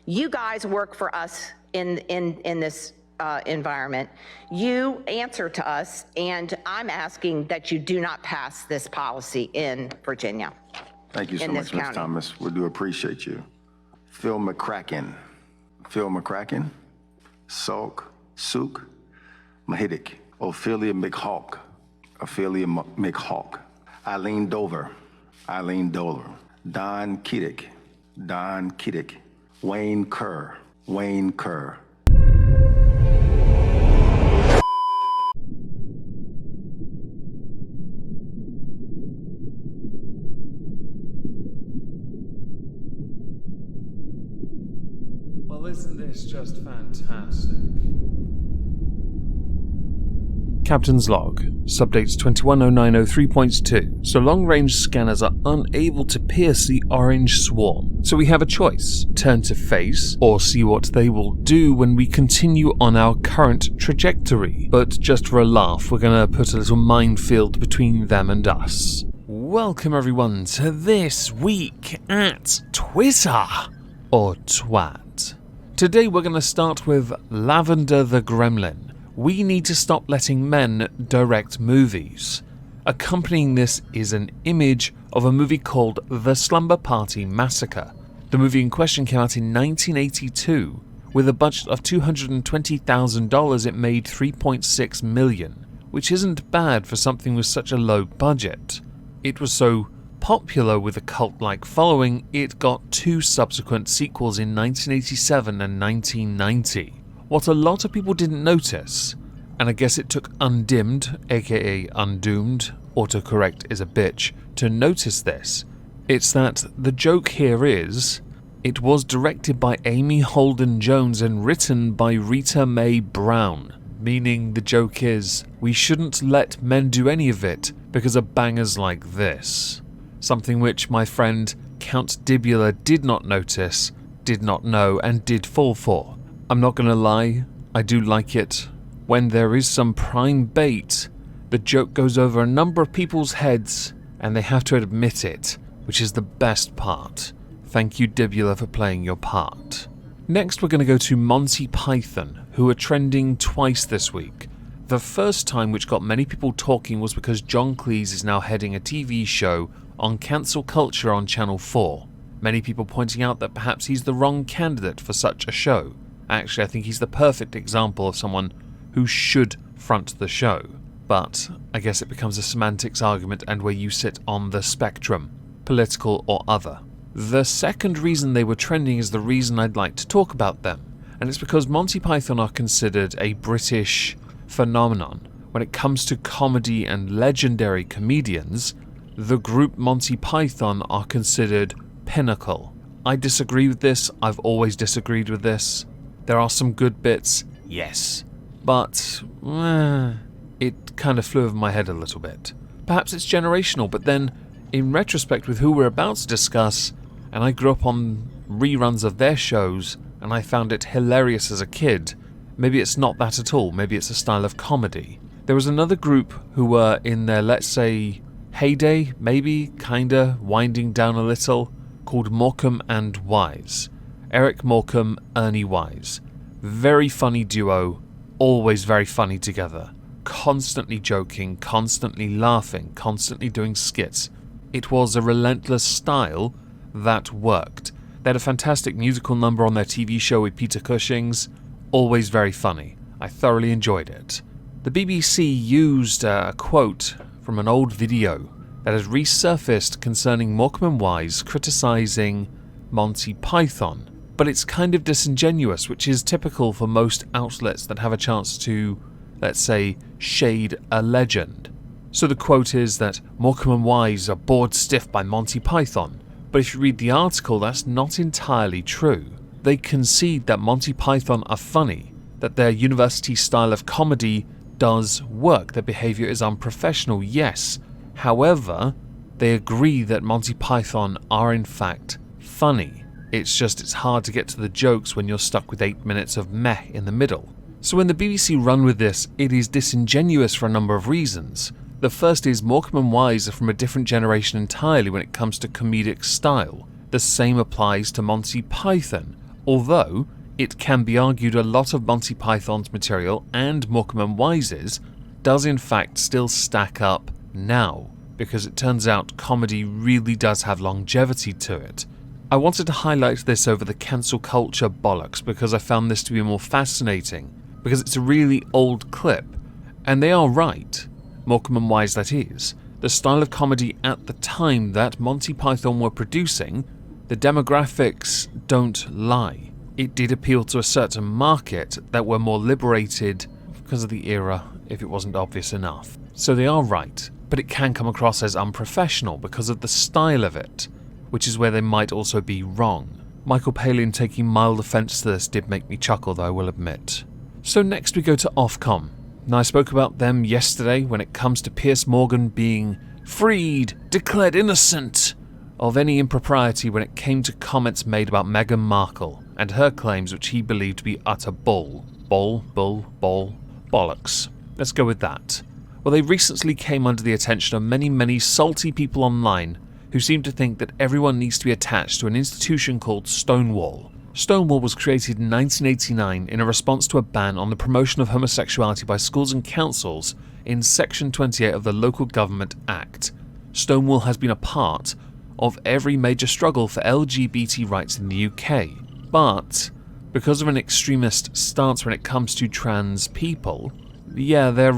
You guys work for us in this environment. You answer to us, and I'm asking that you do not pass this policy in Virginia. Thank you so much, Ms. Thomas. We do appreciate you. Phil McCracken. Phil McCracken. Salk. Sook. Mahidic. Ophelia McHawk. Ophelia McHawk. Eileen Dover. Eileen Dover. Don Kiddick. Don Kiddick. Wayne Kerr. Wayne Kerr. Well, isn't this just fantastic? Captain's log, subdates 210903.2. So long-range scanners are unable to pierce the orange swarm. So we have a choice: turn to face, or see what they will do when we continue on our current trajectory. But just for a laugh, we're gonna put a little minefield between them and us. Welcome everyone to This Week at Twitter, or Twat. Today we're gonna start with Lavender the Gremlin. We need to stop letting men direct movies. Accompanying this is an image of a movie called The Slumber Party Massacre. The movie in question came out in 1982. With a budget of $220,000, it made $3.6 million, which isn't bad for something with such a low budget. It was so popular with a cult-like following, it got 2 subsequent sequels in 1987 and 1990. What a lot of people didn't notice, and I guess it took Undimmed, aka Undoomed, autocorrect is a bitch, to notice this, it's that the joke here is, it was directed by Amy Holden Jones and written by Rita Mae Brown, meaning the joke is, we shouldn't let men do any of it because of bangers like this. Something which my friend Count Dibula did not notice, did not know, and did fall for. I'm not gonna lie, I do like it. When there is some prime bait, the joke goes over a number of people's heads and they have to admit it, which is the best part. Thank you, Dibula, for playing your part. Next we're gonna go to Monty Python, who are trending twice this week. The first time, which got many people talking, was because John Cleese is now heading a TV show on cancel culture on Channel 4. Many people pointing out that perhaps he's the wrong candidate for such a show. Actually, I think he's the perfect example of someone who should front the show. But I guess it becomes a semantics argument and where you sit on the spectrum, political or other. The second reason they were trending is the reason I'd like to talk about them, and it's because Monty Python are considered a British phenomenon. When it comes to comedy and legendary comedians, the group Monty Python are considered pinnacle. I disagree with this, I've always disagreed with this. There are some good bits, yes, but it kind of flew over my head a little bit. Perhaps it's generational, but then in retrospect with who we're about to discuss, and I grew up on reruns of their shows and I found it hilarious as a kid, maybe it's not that at all, maybe it's a style of comedy. There was another group who were in their, let's say, heyday, maybe, kinda, winding down a little, called Morecambe and Wise. Eric Morecambe, Ernie Wise. Very funny duo, always very funny together. Constantly joking, constantly laughing, constantly doing skits. It was a relentless style that worked. They had a fantastic musical number on their TV show with Peter Cushing's, always very funny. I thoroughly enjoyed it. The BBC used a quote from an old video that has resurfaced concerning Morecambe and Wise criticising Monty Python, but it's kind of disingenuous, which is typical for most outlets that have a chance to, let's say, shade a legend. So the quote is that Morecambe and Wise are bored stiff by Monty Python, but if you read the article, that's not entirely true. They concede that Monty Python are funny, that their university style of comedy does work, their behaviour is unprofessional, yes. However, they agree that Monty Python are in fact funny. It's hard to get to the jokes when you're stuck with 8 minutes of meh in the middle. So when the BBC run with this, it is disingenuous for a number of reasons. The first is Morecambe and Wise are from a different generation entirely when it comes to comedic style. The same applies to Monty Python. Although, it can be argued a lot of Monty Python's material and Morecambe & Wise's does in fact still stack up now, because it turns out comedy really does have longevity to it. I wanted to highlight this over the cancel culture bollocks because I found this to be more fascinating, because it's a really old clip, and they are right, Morecambe & Wise that is. The style of comedy at the time that Monty Python were producing, the demographics don't lie. It did appeal to a certain market that were more liberated because of the era, if it wasn't obvious enough. So they are right, but it can come across as unprofessional because of the style of it, which is where they might also be wrong. Michael Palin taking mild offence to this did make me chuckle, though, I will admit. So next we go to Ofcom. Now I spoke about them yesterday when it comes to Piers Morgan being freed, declared innocent of any impropriety when it came to comments made about Meghan Markle and her claims which he believed to be utter bollocks. Let's go with that. Well, they recently came under the attention of many salty people online who seem to think that everyone needs to be attached to an institution called Stonewall. Stonewall was created in 1989 in a response to a ban on the promotion of homosexuality by schools and councils in Section 28 of the Local Government Act. Stonewall has been a part of every major struggle for LGBT rights in the UK, but because of an extremist stance when it comes to trans people, yeah, they're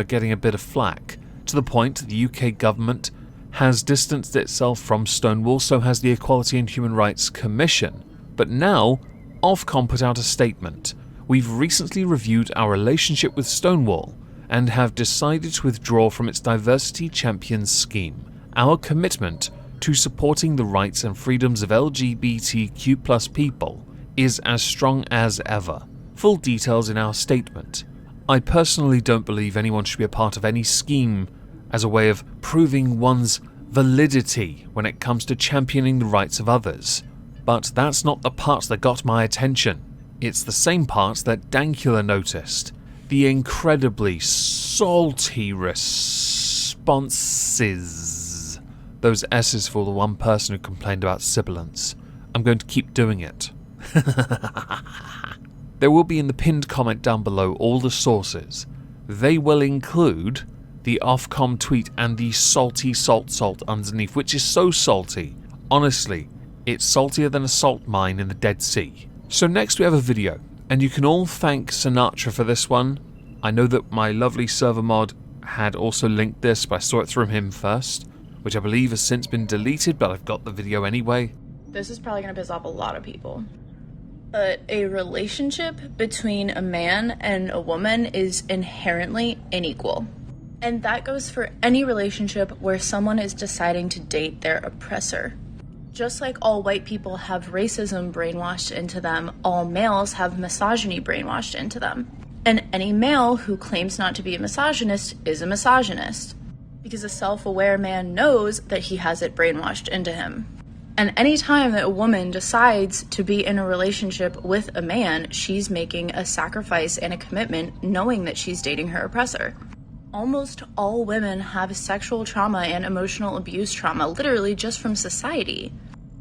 getting a bit of flack, to the point the UK government has distanced itself from Stonewall, so has the Equality and Human Rights Commission. But now, Ofcom put out a statement. We've recently reviewed our relationship with Stonewall and have decided to withdraw from its Diversity Champions scheme. Our commitment to supporting the rights and freedoms of LGBTQ+ people is as strong as ever. Full details in our statement. I personally don't believe anyone should be a part of any scheme as a way of proving one's validity when it comes to championing the rights of others. But that's not the parts that got my attention. It's the same parts that Dankula noticed. The incredibly salty responses. Those S's for the one person who complained about sibilance. I'm going to keep doing it. There will be in the pinned comment down below all the sources. They will include the Ofcom tweet and the salty salt underneath, which is so salty. Honestly, it's saltier than a salt mine in the Dead Sea. So next we have a video, and you can all thank Sinatra for this one. I know that my lovely server mod had also linked this, but I saw it through him first, which I believe has since been deleted, but I've got the video anyway. This is probably going to piss off a lot of people. But a relationship between a man and a woman is inherently unequal. And that goes for any relationship where someone is deciding to date their oppressor. Just like all white people have racism brainwashed into them, all males have misogyny brainwashed into them. And any male who claims not to be a misogynist is a misogynist, because a self-aware man knows that he has it brainwashed into him. And any time that a woman decides to be in a relationship with a man, she's making a sacrifice and a commitment knowing that she's dating her oppressor. Almost all women have sexual trauma and emotional abuse trauma, literally just from society.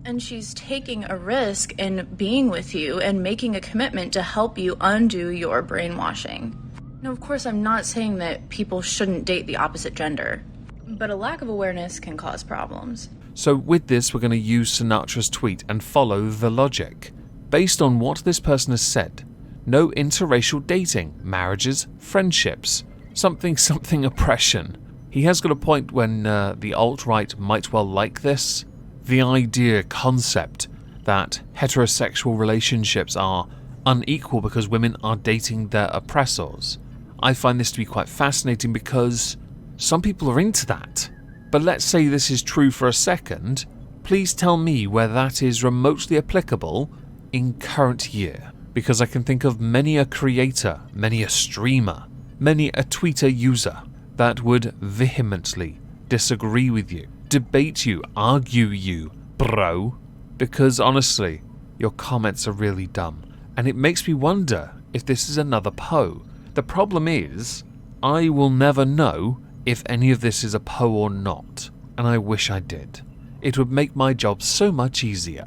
And she's taking a risk in being with you and making a commitment to help you undo your brainwashing. Now, of course, I'm not saying that people shouldn't date the opposite gender, but a lack of awareness can cause problems. So with this, we're going to use Sinatra's tweet and follow the logic. Based on what this person has said, no interracial dating, marriages, friendships, something oppression. He has got a point when the alt-right might well like this. The idea, concept, that heterosexual relationships are unequal because women are dating their oppressors. I find this to be quite fascinating because some people are into that. But let's say this is true for a second. Please tell me where that is remotely applicable in current year. Because I can think of many a creator, many a streamer, many a Twitter user that would vehemently disagree with you, debate you, argue you, bro, because honestly, your comments are really dumb. And it makes me wonder if this is another Poe. The problem is, I will never know if any of this is a Poe or not, and I wish I did. It would make my job so much easier.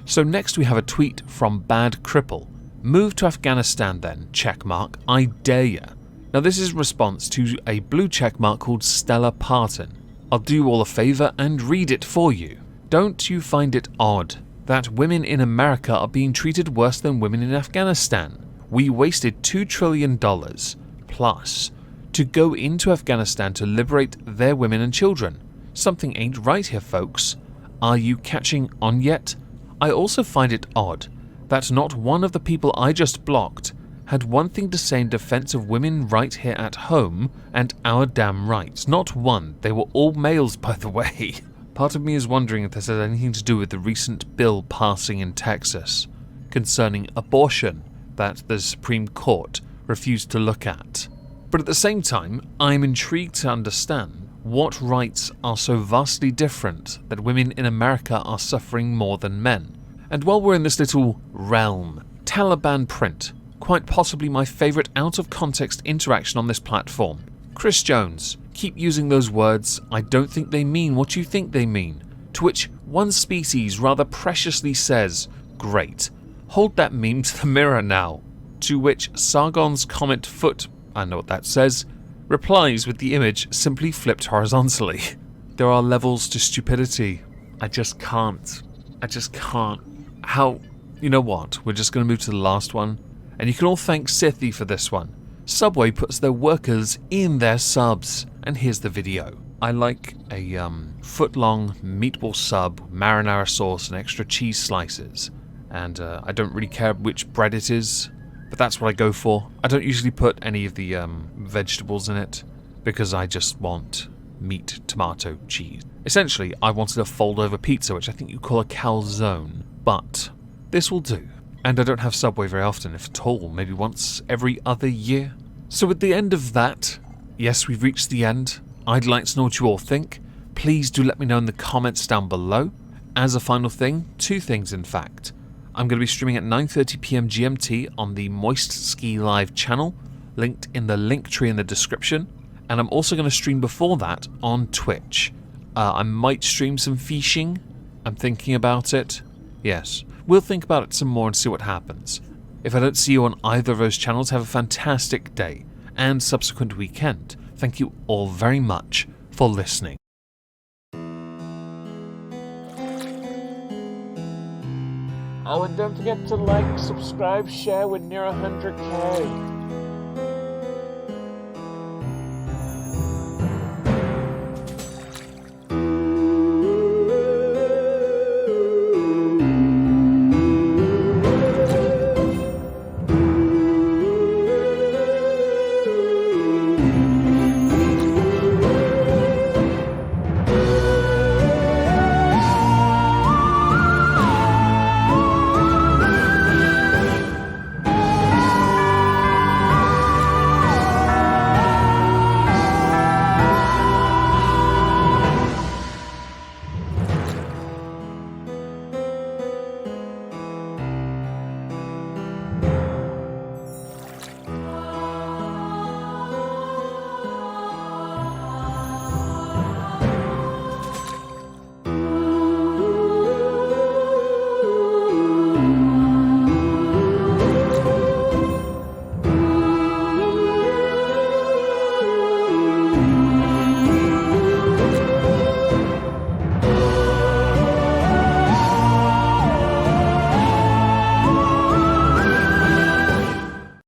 So next we have a tweet from Bad Cripple. Move to Afghanistan then, checkmark, I dare ya. Now this is in response to a blue checkmark called Stella Parton. I'll do you all a favour and read it for you. Don't you find it odd that women in America are being treated worse than women in Afghanistan? We wasted $2 trillion plus to go into Afghanistan to liberate their women and children. Something ain't right here, folks. Are you catching on yet? I also find it odd that not one of the people I just blocked had one thing to say in defense of women right here at home and our damn rights. Not one. They were all males, by the way. Part of me is wondering if this has anything to do with the recent bill passing in Texas concerning abortion that the Supreme Court refused to look at. But at the same time, I'm intrigued to understand what rights are so vastly different that women in America are suffering more than men. And while we're in this little realm, Taliban print, quite possibly my favourite out-of-context interaction on this platform. Chris Jones, keep using those words, I don't think they mean what you think they mean. To which one species rather preciously says, great, hold that meme to the mirror now. To which Sargon's comment foot, I know what that says, replies with the image simply flipped horizontally. There are levels to stupidity. I just can't. How? You know what? We're just going to move to the last one. And you can all thank Sithy for this one. Subway puts their workers in their subs. And here's the video. I like a foot-long meatball sub, marinara sauce, and extra cheese slices. And I don't really care which bread it is, but that's what I go for. I don't usually put any of the vegetables in it, because I just want meat, tomato, cheese. Essentially, I wanted a fold-over pizza, which I think you call a calzone. But this will do. And I don't have Subway very often, if at all, maybe once every other year. So at the end of that, yes, we've reached the end. I'd like to know what you all think. Please do let me know in the comments down below. As a final thing, two things in fact. I'm going to be streaming at 9:30 PM GMT on the Moist Ski Live channel, linked in the link tree in the description. And I'm also going to stream before that on Twitch. I might stream some fishing. I'm thinking about it. Yes, we'll think about it some more and see what happens. If I don't see you on either of those channels, have a fantastic day and subsequent weekend. Thank you all very much for listening. Oh, and don't forget to like, subscribe, share. We're near 100k.